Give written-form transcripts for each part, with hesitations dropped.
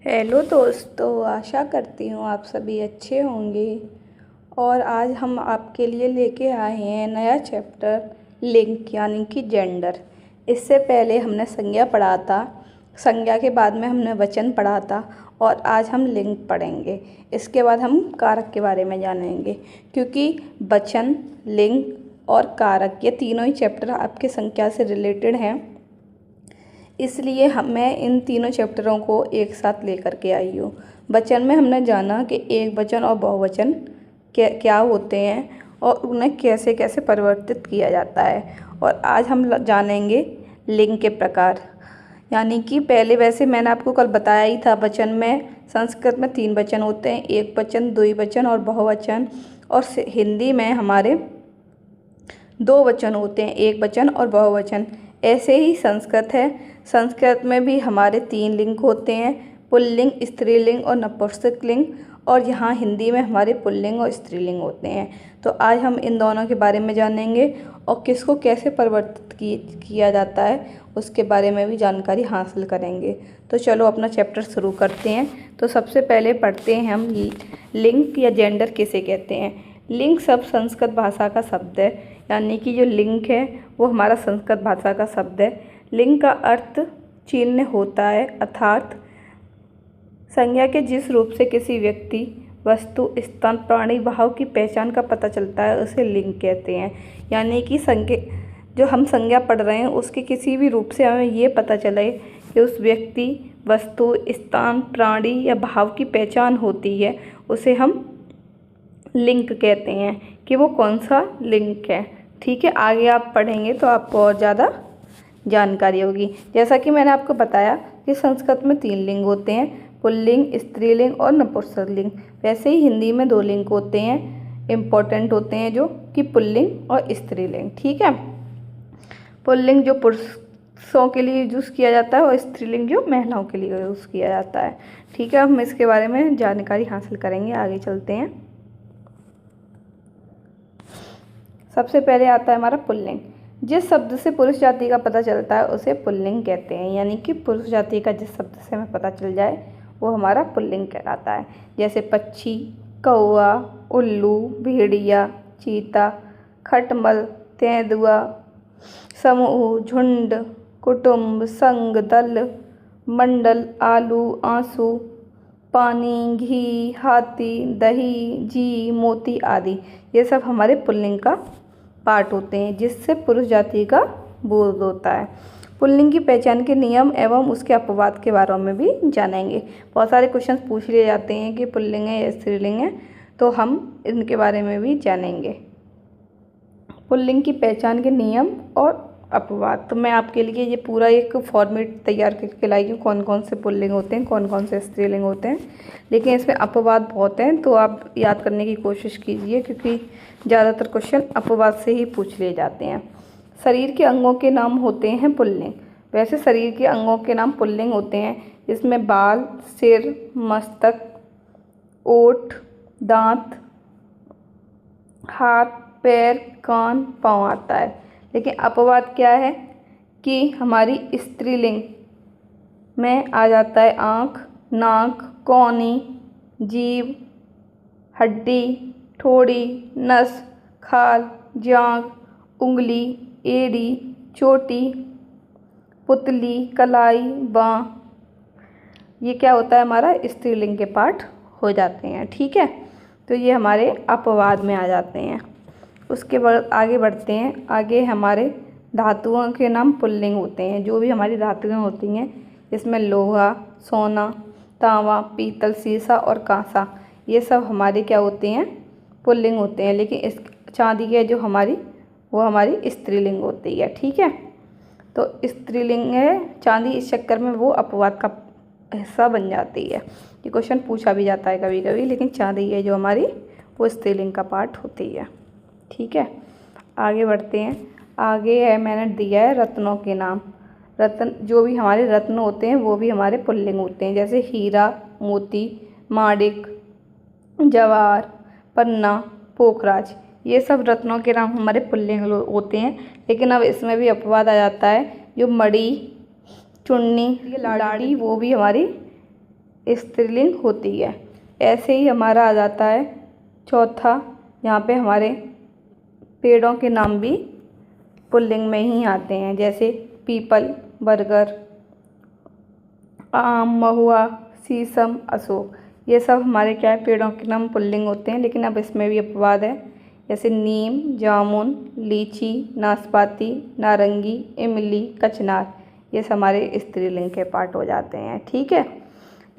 Hello दोस्तों, आशा करती हूँ आप सभी अच्छे होंगे। और आज हम आपके लिए लेके आए हैं नया चैप्टर लिंग यानी कि जेंडर। इससे पहले हमने संज्ञा पढ़ा था, संज्ञा के बाद में हमने वचन पढ़ा था और आज हम लिंग पढ़ेंगे। इसके बाद हम कारक के बारे में जानेंगे, क्योंकि वचन, लिंग और कारक ये तीनों ही चैप्टर आपके संज्ञा से रिलेटेड हैं। इसलिए मैं इन तीनों चैप्टरों को एक साथ लेकर के आई हूँ। वचन में हमने जाना कि एक वचन और बहुवचन क्या होते हैं और उन्हें कैसे कैसे परिवर्तित किया जाता है। और आज हम जानेंगे लिंग के प्रकार। यानी कि पहले वैसे मैंने आपको कल बताया ही था, वचन में संस्कृत में 3 वचन होते हैं, एक वचन, द्विवचन और बहुवचन। और हिंदी में हमारे 2 वचन होते हैं, एक वचन और बहुवचन। ऐसे ही संस्कृत है, संस्कृत में भी हमारे 3 लिंग होते हैं, पुल्लिंग, स्त्रीलिंग और नपुंसक लिंग। और यहाँ हिंदी में हमारे पुल्लिंग और स्त्रीलिंग होते हैं। तो आज हम इन दोनों के बारे में जानेंगे और किसको कैसे परिवर्तित किया जाता है उसके बारे में भी जानकारी हासिल करेंगे। तो चलो अपना चैप्टर शुरू करते हैं। तो सबसे पहले पढ़ते हैं हम लिंग या जेंडर किसे कहते हैं। लिंग शब्द संस्कृत भाषा का शब्द है, यानी कि जो लिंग है वो हमारा संस्कृत भाषा का शब्द है। लिंग का अर्थ चिन्ह होता है, अर्थात संज्ञा के जिस रूप से किसी व्यक्ति, वस्तु, स्थान, प्राणी, भाव की पहचान का पता चलता है उसे लिंग कहते हैं। यानी कि जो हम संज्ञा पढ़ रहे हैं उसके किसी भी रूप से हमें ये पता चले कि उस व्यक्ति, वस्तु, स्थान, प्राणी या भाव की पहचान होती है, उसे हम लिंग कहते हैं कि वो कौन सा लिंग है। ठीक है, आगे आप पढ़ेंगे तो आपको और ज़्यादा जानकारी होगी। जैसा कि मैंने आपको बताया कि संस्कृत में 3 लिंग होते हैं, पुल्लिंग, स्त्रीलिंग और नपुंसक लिंग। वैसे ही हिंदी में 2 लिंग होते हैं, इम्पोर्टेंट होते हैं, जो कि पुल्लिंग और स्त्रीलिंग। ठीक है, पुल्लिंग जो पुरुषों के लिए यूज़ किया जाता है और स्त्रीलिंग जो महिलाओं के लिए यूज़ किया जाता है। ठीक है, हम इसके बारे में जानकारी हासिल करेंगे। आगे चलते हैं। सबसे पहले आता है हमारा पुल्लिंग। जिस शब्द से पुरुष जाति का पता चलता है उसे पुल्लिंग कहते हैं। यानी कि पुरुष जाति का जिस शब्द से हमें पता चल जाए वो हमारा पुल्लिंग कहलाता है। जैसे पक्षी, कौआ, उल्लू, भेड़िया, चीता, खटमल, तेंदुआ, समूह, झुंड, कुटुंब, संग, दल, मंडल, आलू, आंसू, पानी, घी, हाथी, दही, जी, मोती आदि। ये सब हमारे पुल्लिंग का पार्ट होते हैं जिससे पुरुष जाति का बोध होता है। पुल्लिंग की पहचान के नियम एवं उसके अपवाद के बारे में भी जानेंगे। बहुत सारे क्वेश्चन पूछ लिए जाते हैं कि पुल्लिंग है या स्त्रीलिंग है, तो हम इनके बारे में भी जानेंगे। पुल्लिंग की पहचान के नियम और अपवाद। तो मैं आपके लिए ये पूरा एक फॉर्मेट तैयार करके लाई हूँ, कौन कौन से पुल्लिंग होते हैं, कौन कौन से स्त्रीलिंग होते हैं। लेकिन इसमें अपवाद बहुत हैं, तो आप याद करने की कोशिश कीजिए, क्योंकि ज़्यादातर क्वेश्चन अपवाद से ही पूछ लिए जाते हैं। शरीर के अंगों के नाम होते हैं पुल्लिंग। वैसे शरीर के अंगों के नाम पुल्लिंग होते हैं, जिसमें बाल, सिर, मस्तक, ओठ, दांत, हाथ, पैर, कान, पाँव आता है। लेकिन अपवाद क्या है कि हमारी स्त्रीलिंग में आ जाता है आँख, नाक, कौनी, जीभ, हड्डी, ठोड़ी, नस, खाल, जांघ, उंगली, एड़ी, चोटी, पुतली, कलाई, बाँ। ये क्या होता है, हमारा स्त्रीलिंग के पार्ट हो जाते हैं। ठीक है, तो ये हमारे अपवाद में आ जाते हैं। उसके बाद आगे बढ़ते हैं। आगे हमारे धातुओं के नाम पुल्लिंग होते हैं। जो भी हमारी धातुएं होती हैं, इसमें लोहा, सोना, तांबा, पीतल, सीसा और कांसा, ये सब हमारे क्या होते हैं, पुल्लिंग होते हैं। लेकिन इस चांदी के जो हमारी, वो हमारी स्त्रीलिंग होती है। ठीक है, तो स्त्रीलिंग है चांदी, इस चक्कर में वो अपवाद का हिस्सा बन जाती है। ये क्वेश्चन पूछा भी जाता है कभी कभी, लेकिन चांदी है जो हमारी, वो स्त्रीलिंग का पार्ट होती है। ठीक है, आगे बढ़ते हैं। आगे है, मैंने दिया है रत्नों के नाम। रत्न, जो भी हमारे रत्न होते हैं वो भी हमारे पुल्लिंग होते हैं। जैसे हीरा, मोती, माणिक, जवाहर, पन्ना, पोखराज, ये सब रत्नों के नाम हमारे पुल्लिंग होते हैं। लेकिन अब इसमें भी अपवाद आ जाता है। जो मणि, चुन्नी, लाड़ी, वो भी हमारी स्त्रीलिंग होती है। ऐसे ही हमारा आ जाता है चौथा, यहाँ पे हमारे पेड़ों के नाम भी पुल्लिंग में ही आते हैं, जैसे पीपल, बरगद, आम, महुआ, शीशम, अशोक। ये सब हमारे क्या है, पेड़ों के नाम पुल्लिंग होते हैं। लेकिन अब इसमें भी अपवाद है, जैसे नीम, जामुन, लीची, नाशपाती, नारंगी, इमली, कचनार। ये सब हमारे स्त्रीलिंग के पार्ट हो जाते हैं। ठीक है,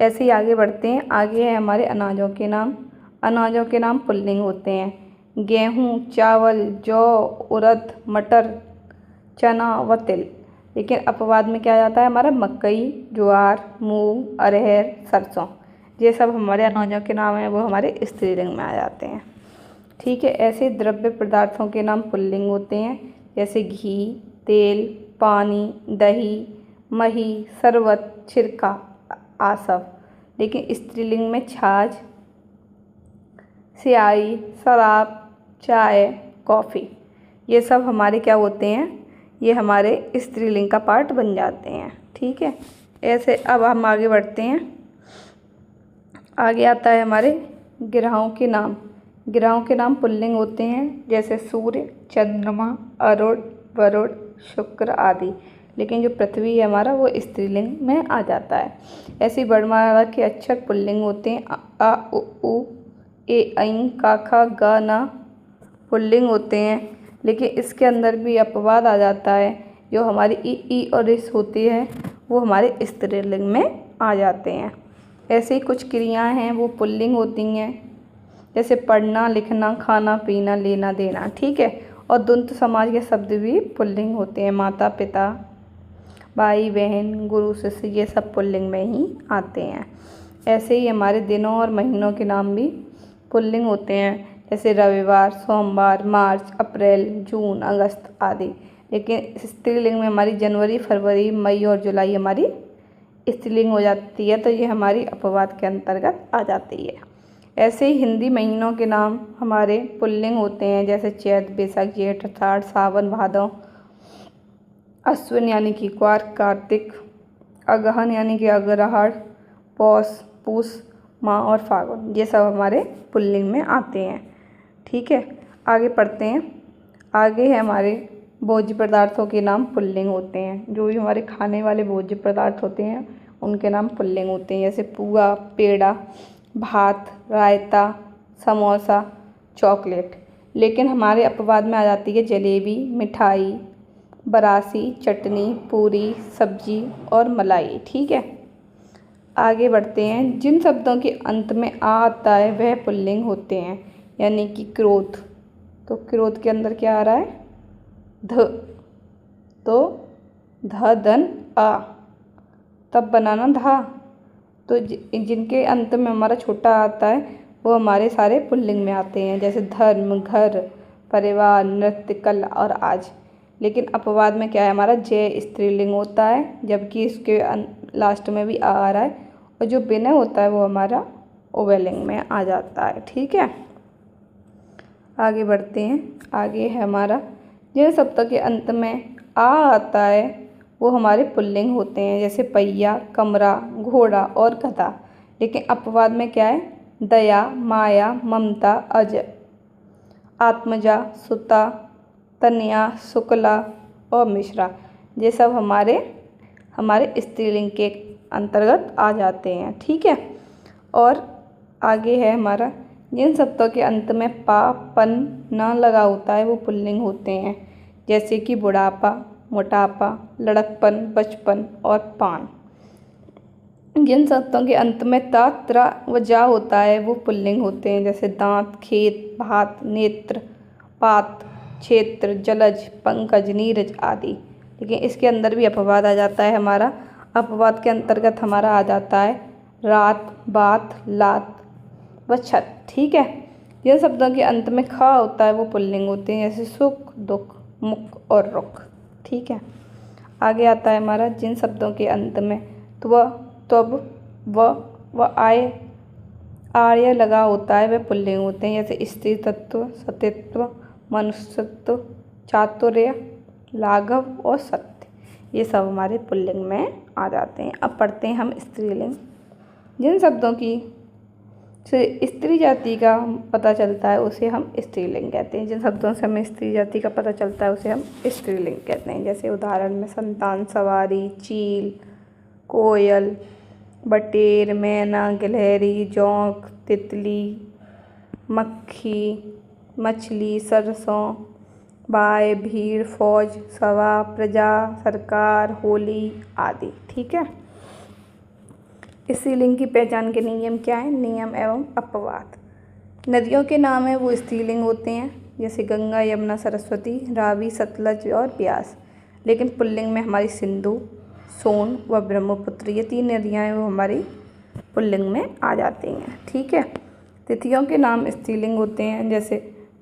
ऐसे ही आगे बढ़ते हैं। आगे है हमारे अनाजों के नाम। अनाजों के नाम पुल्लिंग होते हैं। गेहूँ, चावल, जौ, उड़द, मटर, चना व तिल। लेकिन अपवाद में क्या आ जाता है हमारा, मकई, ज्वार, मूंग, अरहर, सरसों। ये सब हमारे अनाजों के नाम हैं, वो हमारे स्त्रीलिंग में आ जाते हैं। ठीक है, ऐसे द्रव्य पदार्थों के नाम पुल्लिंग होते हैं, जैसे घी, तेल, पानी, दही, मही, शरबत, छिरका, आसव। लेकिन स्त्रीलिंग में छाछ, स्याही, शराब, चाय, कॉफ़ी। ये सब हमारे क्या होते हैं, ये हमारे स्त्रीलिंग का पार्ट बन जाते हैं। ठीक है, ऐसे अब हम आगे बढ़ते हैं। आगे आता है हमारे ग्रहों के नाम। ग्रहों के नाम पुल्लिंग होते हैं, जैसे सूर्य, चंद्रमा, अरुण, वरुण, शुक्र आदि। लेकिन जो पृथ्वी है हमारा, वो स्त्रीलिंग में आ जाता है। ऐसी वर्णमाला के अक्षर पुल्लिंग होते हैं। आ, उ, ऊ, ए, ऐ, का, खा, गा, ना पुल्लिंग होते हैं। लेकिन इसके अंदर भी अपवाद आ जाता है, जो हमारी ई और इस होती है, वो हमारे स्त्रीलिंग में आ जाते हैं। ऐसे ही कुछ क्रियाएं हैं, वो पुल्लिंग होती हैं, जैसे पढ़ना, लिखना, खाना, पीना, लेना, देना। ठीक है, और द्वंद्व समाज के शब्द भी पुल्लिंग होते हैं। माता पिता, भाई बहन, गुरु शिष्य, ये सब पुल्लिंग में ही आते हैं। ऐसे ही हमारे दिनों और महीनों के नाम भी पुल्लिंग होते हैं, जैसे रविवार, सोमवार, मार्च, अप्रैल, जून, अगस्त आदि। लेकिन स्त्रीलिंग में हमारी जनवरी, फरवरी, मई और जुलाई हमारी स्त्रीलिंग हो जाती है, तो ये हमारी अपवाद के अंतर्गत आ जाती है। ऐसे ही हिंदी महीनों के नाम हमारे पुल्लिंग होते हैं, जैसे चैत, बैसाख, जेठ, आषाढ़, सावन, भादव, अश्विन यानी कि क्वार, कार्तिक, अगहन यानी कि अग्रहायण, पौष, पूस, माह और फागुन। ये सब हमारे पुल्लिंग में आते हैं। ठीक है, आगे पढ़ते हैं। आगे है हमारे भोज्य पदार्थों के नाम पुल्लिंग होते हैं। जो भी हमारे खाने वाले भोज्य पदार्थ होते हैं, उनके नाम पुल्लिंग होते हैं, जैसे पुआ, पेड़ा, भात, रायता, समोसा, चॉकलेट। लेकिन हमारे अपवाद में आ जाती है जलेबी, मिठाई, बरासी, चटनी, पूरी, सब्जी और मलाई। ठीक है, आगे बढ़ते हैं। जिन शब्दों के अंत में आ आता है वह पुल्लिंग होते हैं, यानी कि क्रोध। तो क्रोध के अंदर क्या आ रहा है, ध। तो ध धन आ, तब बनाना धा। तो जिनके अंत में हमारा छोटा आता है, वो हमारे सारे पुल्लिंग में आते हैं, जैसे धर्म, घर, परिवार, नृत्य, कला और आज। लेकिन अपवाद में क्या है हमारा, जय स्त्रीलिंग होता है, जबकि इसके लास्ट में भी आ रहा है। और जो विनय होता है वो हमारा उभयलिंग में आ जाता है। ठीक है, आगे बढ़ते हैं। आगे है हमारा जिन शब्दों के अंत में आ आता है वो हमारे पुल्लिंग होते हैं, जैसे पहिया, कमरा, घोड़ा और गधा। लेकिन अपवाद में क्या है, दया, माया, ममता, अज, आत्मजा, सुता, तन्या, शुक्ला और मिश्रा। ये सब हमारे स्त्रीलिंग के अंतर्गत आ जाते हैं। ठीक है, और आगे है हमारा जिन शब्दों के अंत में पा, पन, न लगा होता है वो पुल्लिंग होते हैं, जैसे कि बुढ़ापा, मोटापा, लड़कपन, बचपन और पान। जिन शब्दों के अंत में ता, त्रा व जा होता है वो पुल्लिंग होते हैं, जैसे दांत, खेत, भात, नेत्र, पात, क्षेत्र, जलज, पंकज, नीरज आदि। लेकिन इसके अंदर भी अपवाद आ जाता है हमारा। अपवाद के अंतर्गत हमारा आ जाता है रात, बात, लात व छत। ठीक है, जिन शब्दों के अंत में खा होता है वो पुल्लिंग होते हैं, जैसे सुख, दुख, मुख और रुख। ठीक है, आगे आता है हमारा जिन शब्दों के अंत में त्व, त्वब, व आय, आर्य लगा होता है वह पुल्लिंग होते हैं, जैसे स्त्री तत्व, सतित्व, मनुष्यत्व, चातुर्य, लाघव और सत्य। ये सब हमारे पुल्लिंग में आ जाते हैं। अब पढ़ते हैं हम स्त्रीलिंग। जिन शब्दों की से स्त्री जाति का पता चलता है उसे हम स्त्रीलिंग कहते हैं। जिन शब्दों से हमें स्त्री जाति का पता चलता है उसे हम स्त्रीलिंग कहते हैं। जैसे उदाहरण में संतान, सवारी, चील, कोयल, बटेर, मैना, गिलहरी, जोंक, तितली, मक्खी, मछली, सरसों, बाय, भीड़, फौज, सभा, प्रजा, सरकार, होली आदि। ठीक है। स्त्रीलिंग की पहचान के नियम क्या हैं? नियम एवं अपवाद। नदियों के नाम हैं वो स्त्रीलिंग होते हैं, जैसे गंगा, यमुना, सरस्वती, रावी, सतलज और ब्यास। लेकिन पुल्लिंग में हमारी सिंधु, सोन व ब्रह्मपुत्र, ये 3 नदियाँ हैं वो हमारी पुल्लिंग में आ जाती हैं। ठीक है। तिथियों के नाम स्त्रीलिंग होते हैं, जैसे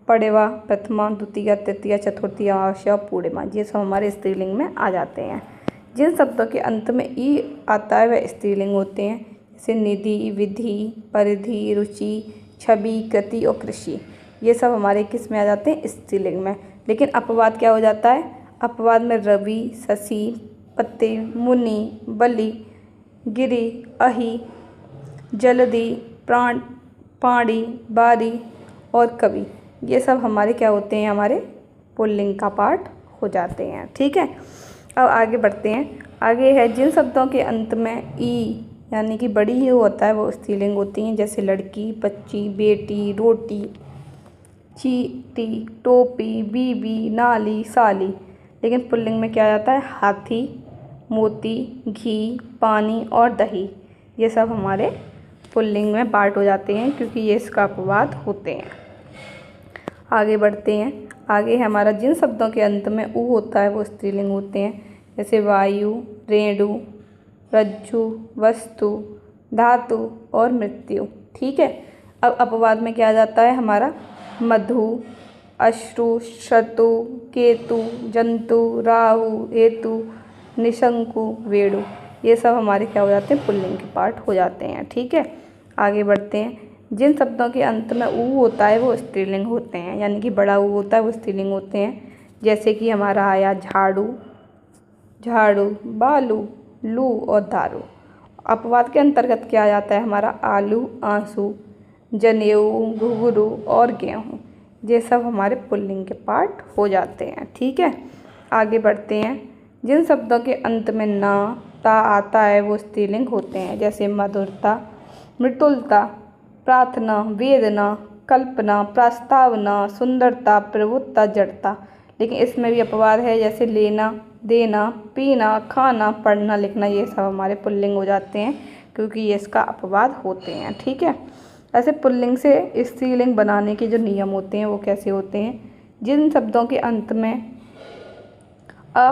पड़वा, प्रथमा, द्वितीया, तृतीया, चतुर्थी, अमावस्या, पूर्णिमा, ये सब हमारे स्त्रीलिंग में आ जाते हैं। जिन शब्दों के अंत में ई आता है वह स्त्रीलिंग होते हैं, जैसे निधि, विधि, परिधि, रुचि, छवि, कृति और कृषि, ये सब हमारे किस में आ जाते हैं? स्त्रीलिंग में। लेकिन अपवाद क्या हो जाता है? अपवाद में रवि, शशि, पत्ते, मुनि, बलि, गिरि, अहि, जलधि, प्राण, पाणी, बारी और कवि, ये सब हमारे क्या होते हैं? हमारे पुल्लिंग का पार्ट हो जाते हैं। ठीक है। अब आगे बढ़ते हैं। आगे है जिन शब्दों के अंत में ई यानी कि बड़ी ही होता है वो स्त्रीलिंग होती हैं, जैसे लड़की, बच्ची, बेटी, रोटी, चीटी, टोपी, बीबी, नाली, साली। लेकिन पुल्लिंग में क्या आ जाता है? हाथी, मोती, घी, पानी और दही, ये सब हमारे पुल्लिंग में पार्ट हो जाते हैं क्योंकि ये इसका अपवाद होते हैं। आगे बढ़ते हैं। आगे है हमारा जिन शब्दों के अंत में उ होता है वो स्त्रीलिंग होते हैं, जैसे वायु, रेणु, रज्जु, वस्तु, धातु और मृत्यु। ठीक है। अब अपवाद में क्या आ जाता है हमारा? मधु, अश्रु, शतु, केतु, जंतु, राहु, हेतु, निशंकु, वेणु, ये सब हमारे क्या हो जाते हैं? पुल्लिंग के पार्ट हो जाते हैं। ठीक है। आगे बढ़ते हैं। जिन शब्दों के अंत में ऊ होता है वो स्त्रीलिंग होते हैं, यानी कि बड़ा ऊ होता है वो स्त्रीलिंग होते हैं, जैसे कि हमारा आया झाड़ू, झाड़ू, बालू, लू और दारू। अपवाद के अंतर्गत क्या आ जाता है हमारा? आलू, आंसू, जनेऊ, घुंघरू और गेहूँ, ये सब हमारे पुल्लिंग के पार्ट हो जाते हैं। ठीक है। आगे बढ़ते हैं। जिन शब्दों के अंत में ना, ता आता है वो स्त्रीलिंग होते हैं, जैसे मधुरता, मृदुलता, प्रार्थना, वेदना, कल्पना, प्रस्तावना, सुंदरता, प्रभुत्ता, जड़ता। लेकिन इसमें भी अपवाद है, जैसे लेना, देना, पीना, खाना, पढ़ना, लिखना, ये सब हमारे पुल्लिंग हो जाते हैं क्योंकि ये इसका अपवाद होते हैं। ठीक है। ऐसे पुल्लिंग से स्त्रीलिंग बनाने के जो नियम होते हैं वो कैसे होते हैं? जिन शब्दों के अंत में अ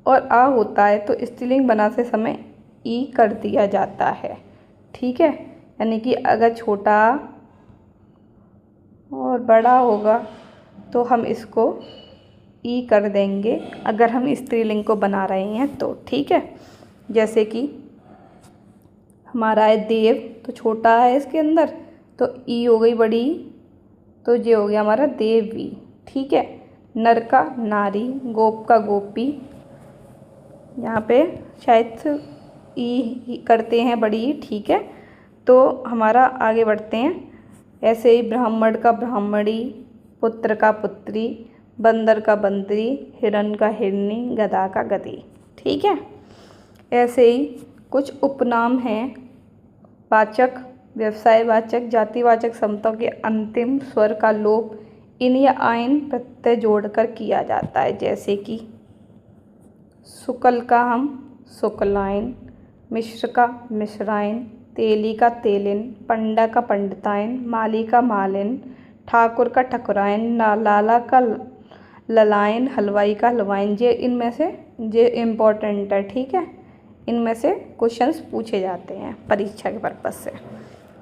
और आ होता है तो स्त्रीलिंग बनाते समय ई कर दिया जाता है। ठीक है। यानी कि अगर छोटा और बड़ा होगा तो हम इसको ई कर देंगे अगर हम स्त्रीलिंग को बना रहे हैं तो। ठीक है। जैसे कि हमारा है देव, तो छोटा है इसके अंदर तो ई हो गई बड़ी, तो ये हो गया हमारा देवी। ठीक है। नर का नारी, गोप का गोपी, यहाँ पे शायद ई करते हैं बड़ी। ठीक है। तो हमारा आगे बढ़ते हैं। ऐसे ही ब्राह्मण का ब्राह्मणी, पुत्र का पुत्री, बंदर का बंदरी, हिरण का हिरनी, गधा का गधी। ठीक है। ऐसे ही कुछ उपनाम हैं, वाचक, व्यवसायवाचक, जातिवाचक शब्दों के अंतिम स्वर का लोप इन या आइन प्रत्यय जोड़कर किया जाता है, जैसे कि शुक्ल का हम शुक्लायन, मिश्र का मिश्रायन, तेली का तेलिन, पंडा का पंडितायन, माली का मालिन, ठाकुर का ठकुरायन, लाला का ललायन, हलवाई का हलवाइन। ये इनमें से ये इम्पोर्टेंट है। ठीक है। इनमें से क्वेश्चंस पूछे जाते हैं परीक्षा के पर्पज़ से।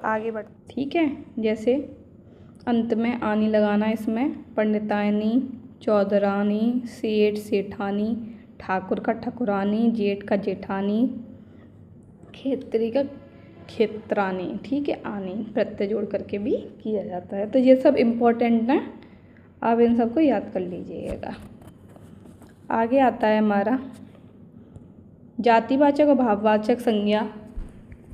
आगे बढ़। ठीक है। जैसे अंत में आनी लगाना, इसमें पंडितायनी, चौधरानी, सेठ सेठानी, ठाकुर का ठकुरानी, जेठ का जेठानी, खेतरी का खेत्रानी। ठीक है। आनी प्रत्यय जोड़ करके भी किया जाता है। तो ये सब इम्पोर्टेंट हैं, आप इन सबको याद कर लीजिएगा। आगे आता है हमारा जातिवाचक और भाववाचक संज्ञा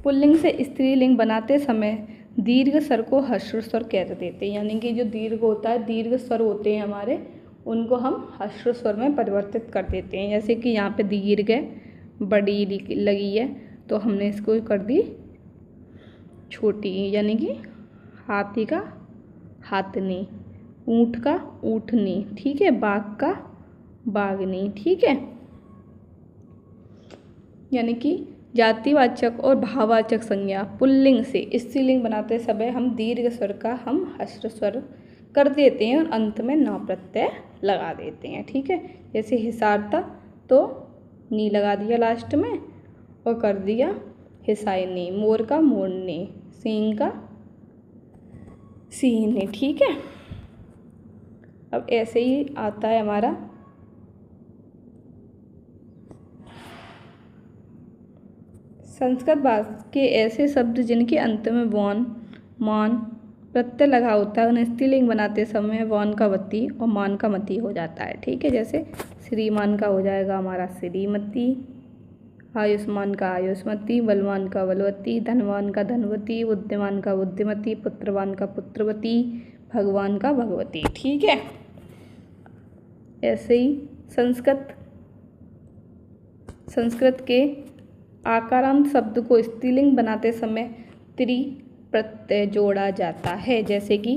पुल्लिंग से स्त्रीलिंग बनाते समय दीर्घ स्वर को ह्रस्व स्वर कह देते हैं, यानी कि जो दीर्घ होता है, दीर्घ स्वर होते हैं हमारे, उनको हम ह्रस्व स्वर में परिवर्तित कर देते हैं। जैसे कि यहाँ पे दीर्घ है, बड़ी लगी है, तो हमने इसको कर दी छोटी, यानी कि हाथी का हाथनी, ऊँट का ऊँटनी, ठीक है, बाघ का बाघनी, ठीक है। यानी कि जातिवाचक और भाववाचक संज्ञा पुल्लिंग से स्त्रीलिंग बनाते समय हम दीर्घ स्वर का हम ह्रस्व स्वर कर देते हैं और अंत में न प्रत्यय लगा देते हैं, ठीक है। जैसे हिसारता तो नी लगा दिया लास्ट में और कर दिया हिसाइनी, मोर का मोरनी, सींग का सीने, ठीक है। अब ऐसे ही आता है हमारा संस्कृत भाषा के ऐसे शब्द जिनके अंत में वॉन मान प्रत्यय लगा होता है, उन्हें स्त्रीलिंग बनाते समय वॉन का वती और मान का मती हो जाता है, ठीक है। जैसे श्रीमान का हो जाएगा हमारा श्रीमती, आयुष्मान का आयुष्मती, बलवान का बलवती, धनवान का धनवती, बुद्धिमान का बुद्धिमती, पुत्रवान का पुत्रवती, भगवान का भगवती, ठीक है। ऐसे ही संस्कृत के आकारांत शब्द को स्त्रीलिंग बनाते समय त्रि प्रत्यय जोड़ा जाता है। जैसे कि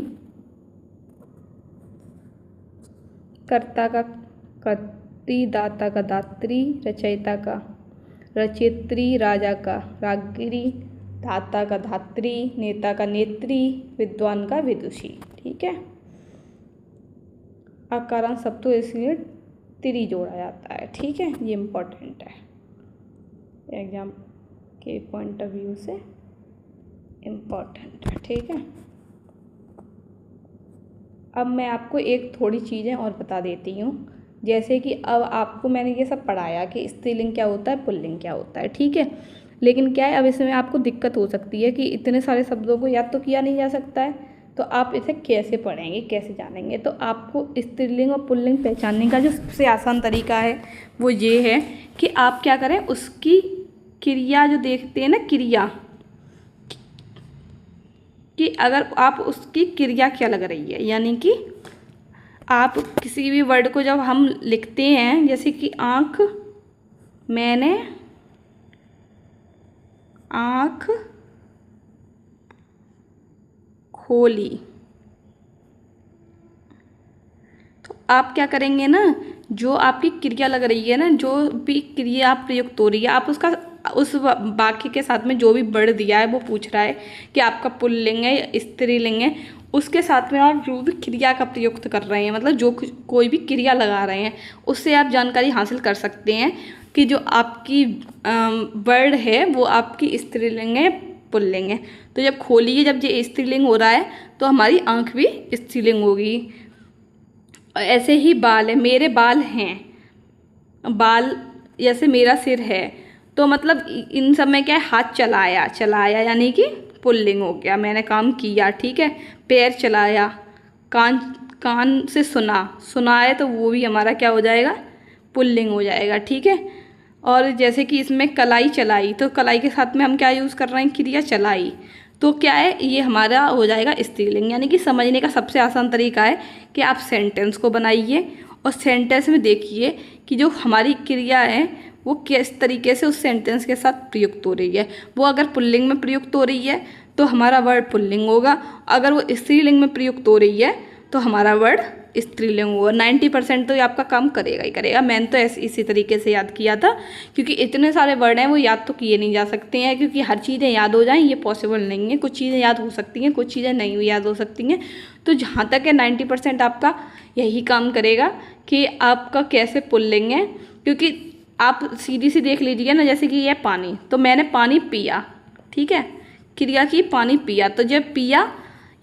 कर्ता का कर्त्री, दाता का दात्री, रचयिता का रचयित्री, राजा का राजगिरी, धाता का धात्री, नेता का नेत्री, विद्वान का विदुषी, ठीक है। आकारांत शब्दों इसलिए त्रि जोड़ा जाता है, ठीक है। ये इम्पोर्टेंट है, एग्जाम के पॉइंट ऑफ व्यू से इम्पोर्टेंट है, ठीक है। अब मैं आपको एक थोड़ी चीज़ें और बता देती हूँ। जैसे कि अब आपको मैंने ये सब पढ़ाया कि स्त्रीलिंग क्या होता है, पुल्लिंग क्या होता है, ठीक है। लेकिन क्या है, अब इसमें आपको दिक्कत हो सकती है कि इतने सारे शब्दों को याद तो किया नहीं जा सकता है, तो आप इसे कैसे पढ़ेंगे, कैसे जानेंगे। तो आपको स्त्रीलिंग और पुल्लिंग पहचानने का जो सबसे आसान तरीका है वो ये है कि आप क्या करें, उसकी क्रिया जो देखते हैं ना, क्रिया कि अगर आप उसकी क्रिया क्या लग रही है, यानी कि आप किसी भी वर्ड को जब हम लिखते हैं, जैसे कि आँख, मैंने आँख खोली, तो आप क्या करेंगे ना, जो आपकी क्रिया लग रही है ना, जो भी क्रिया आप प्रयुक्त हो रही है, आप उसका उस वाक्य के साथ में जो भी वर्ड दिया है वो पूछ रहा है कि आपका पुल्लिंग है या स्त्रीलिंग है, उसके साथ में आप जो भी क्रिया का प्रयुक्त कर रहे हैं, मतलब जो कोई भी क्रिया लगा रहे हैं, उससे आप जानकारी हासिल कर सकते हैं कि जो आपकी वर्ड है वो आपकी स्त्रीलिंग है, पुल्लिंग है। तो जब खोलिए, जब ये स्त्रीलिंग हो रहा है तो हमारी आँख भी स्त्रीलिंग होगी। ऐसे ही बाल है, मेरे बाल हैं, बाल जैसे मेरा सिर है, तो मतलब इन सब में क्या है, हाथ चलाया, चलाया यानी कि पुल्लिंग हो गया, मैंने काम किया, ठीक है। पैर चलाया, कान कान से सुना, सुना है तो वो भी हमारा क्या हो जाएगा, पुल्लिंग हो जाएगा, ठीक है। और जैसे कि इसमें कलाई चलाई, तो कलाई के साथ में हम क्या यूज़ कर रहे हैं, क्रिया चलाई, तो क्या है, ये हमारा हो जाएगा स्त्रीलिंग। यानी कि समझने का सबसे आसान तरीका है कि आप सेंटेंस को बनाइए और सेंटेंस में देखिए कि जो हमारी क्रिया है वो किस तरीके से उस सेंटेंस के साथ प्रयुक्त हो रही है। वो अगर पुल्लिंग में प्रयुक्त हो रही है तो हमारा वर्ड पुल्लिंग होगा, अगर वो स्त्रीलिंग में प्रयुक्त हो रही है तो हमारा वर्ड स्त्रीलिंग होगा। 90% तो ये आपका काम करेगा ही करेगा। मैंने तो ऐसे इसी तरीके से याद किया था, क्योंकि इतने सारे वर्ड हैं वो याद तो किए नहीं जा सकते हैं, क्योंकि हर चीज़ें याद हो जाएं ये पॉसिबल नहीं है। कुछ चीज़ें याद हो सकती हैं, कुछ चीज़ें नहीं भी याद हो सकती हैं। तो जहाँ तक है 90% आपका यही काम करेगा कि आपका कैसे पुल्लिंग है, क्योंकि आप सीधी सी देख लीजिए ना, जैसे कि ये पानी, तो मैंने पानी पिया, ठीक है, क्रिया की पानी पिया, तो जब पिया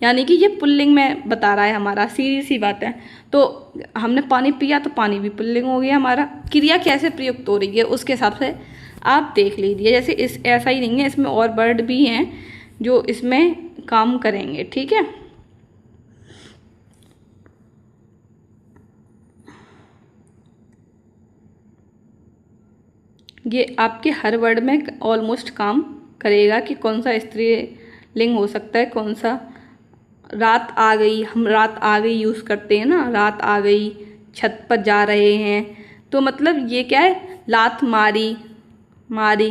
यानी कि ये पुल्लिंग में बता रहा है हमारा, सीधी सी बात है। तो हमने पानी पिया तो पानी भी पुल्लिंग हो गया हमारा। क्रिया कैसे प्रयुक्त हो रही है उसके हिसाब से आप देख लीजिए। जैसे इस ऐसा ही नहीं है, इसमें और वर्ड भी हैं जो इसमें काम करेंगे, ठीक है। ये आपके हर वर्ड में ऑलमोस्ट काम करेगा कि कौन सा स्त्रीलिंग हो सकता है, कौन सा। रात आ गई, हम रात आ गई यूज़ करते हैं ना, रात आ गई, छत पर जा रहे हैं, तो मतलब ये क्या है, लात मारी, मारी,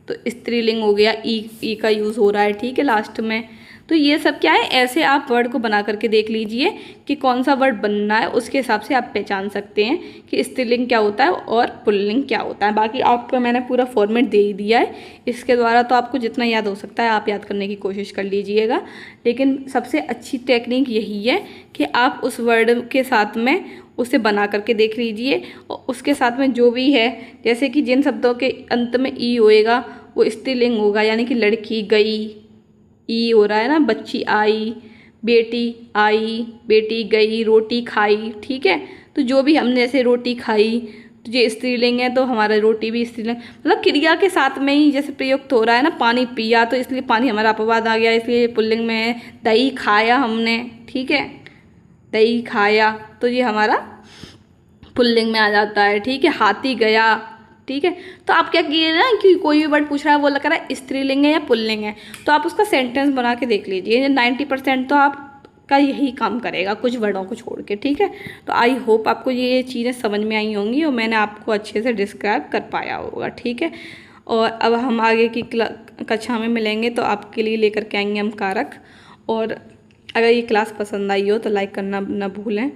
तो स्त्रीलिंग हो गया, ई का यूज़ हो रहा है, ठीक है, लास्ट में। तो ये सब क्या है, ऐसे आप वर्ड को बना करके देख लीजिए कि कौन सा वर्ड बनना है, उसके हिसाब से आप पहचान सकते हैं कि स्त्रीलिंग क्या होता है और पुल्लिंग क्या होता है। बाकी आपको मैंने पूरा फॉर्मेट दे ही दिया है, इसके द्वारा तो आपको जितना याद हो सकता है आप याद करने की कोशिश कर लीजिएगा। लेकिन सबसे अच्छी टेक्निक यही है कि आप उस वर्ड के साथ में उसे बना करके देख लीजिए, और उसके साथ में जो भी है, जैसे कि जिन शब्दों के अंत में ई होएगा वो स्त्रीलिंग होगा, यानी कि लड़की गई, ई हो रहा है ना, बच्ची आई, बेटी गई, रोटी खाई, ठीक है। तो जो भी हमने जैसे रोटी खाई, तो ये स्त्रीलिंग है, तो हमारा रोटी भी स्त्रीलिंग, मतलब क्रिया के साथ में ही जैसे प्रयुक्त हो रहा है ना, पानी पिया, तो इसलिए पानी हमारा अपवाद आ गया, इसलिए पुल्लिंग में है। दही खाया हमने, ठीक है, दही खाया, तो ये हमारा पुल्लिंग में आ जाता है, ठीक है। हाथी गया, ठीक है। तो आप क्या किए ना कि कोई भी वर्ड पूछ रहा है, वो लग रहा है स्त्रीलिंग है या पुल्लिंग है, तो आप उसका सेंटेंस बना के देख लीजिए। 90% तो आपका यही काम करेगा, कुछ वर्डों को छोड़ के, ठीक है। तो आई होप आपको ये चीज़ें समझ में आई होंगी और मैंने आपको अच्छे से डिस्क्राइब कर पाया होगा, ठीक है। और अब हम आगे की कक्षा में मिलेंगे, तो आपके लिए लेकर के आएंगे हम कारक। और अगर ये क्लास पसंद आई हो तो लाइक करना ना भूलें,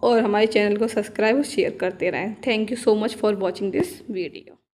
और हमारे चैनल को सब्सक्राइब और शेयर करते रहें। Thank you so much for watching this video.